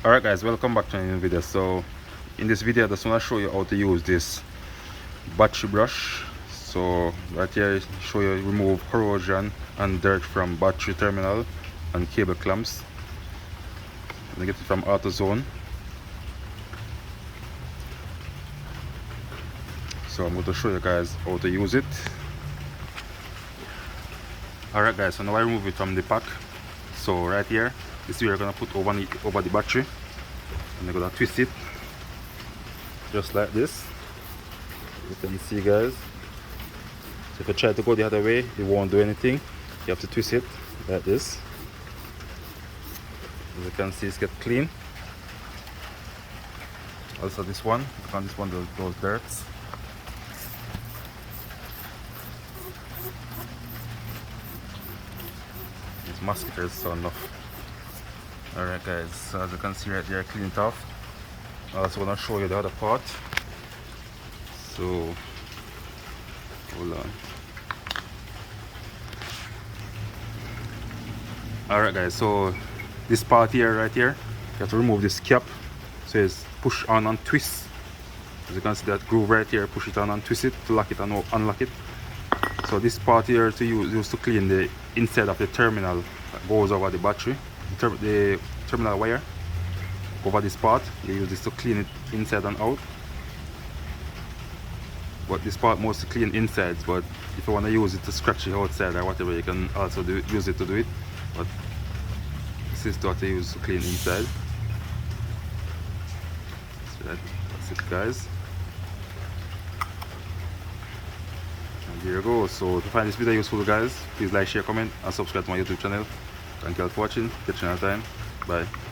Alright guys, welcome back to a new video. So in this video I just want to show you how to use this battery brush. So right here I show you remove corrosion and dirt from battery terminal and cable clamps. I get it from AutoZone. So I'm going to show you guys how to use it. Alright guys, so now I remove it from the pack. So right here, this is where you're going to put over the battery, and you're going to twist it just like this. You can see guys, so if you try to go the other way it won't do anything. You have to twist it like this. As you can see, it's get clean. Also this one, because this one those dirts. These mosquitoes so enough. Alright guys, so as you can see right there, clean it off. I also want to show you the other part. So hold on. Alright guys, so this part here, right here, you have to remove this cap. So it's push on and twist. As you can see that groove right here, push it on and twist it to lock it and unlock it. So this part here to use to clean the inside of the terminal that goes over the battery. The terminal wire over this part, you use this to clean it inside and out. But this part mostly clean inside, but if you want to use it to scratch it outside or whatever, you can also use it to do it. But this is what I use to clean inside. So that's it guys. And there you go. So if you find this video useful guys, please like, share, comment and subscribe to my YouTube channel. Thank you all for watching. Catch you another time. Bye.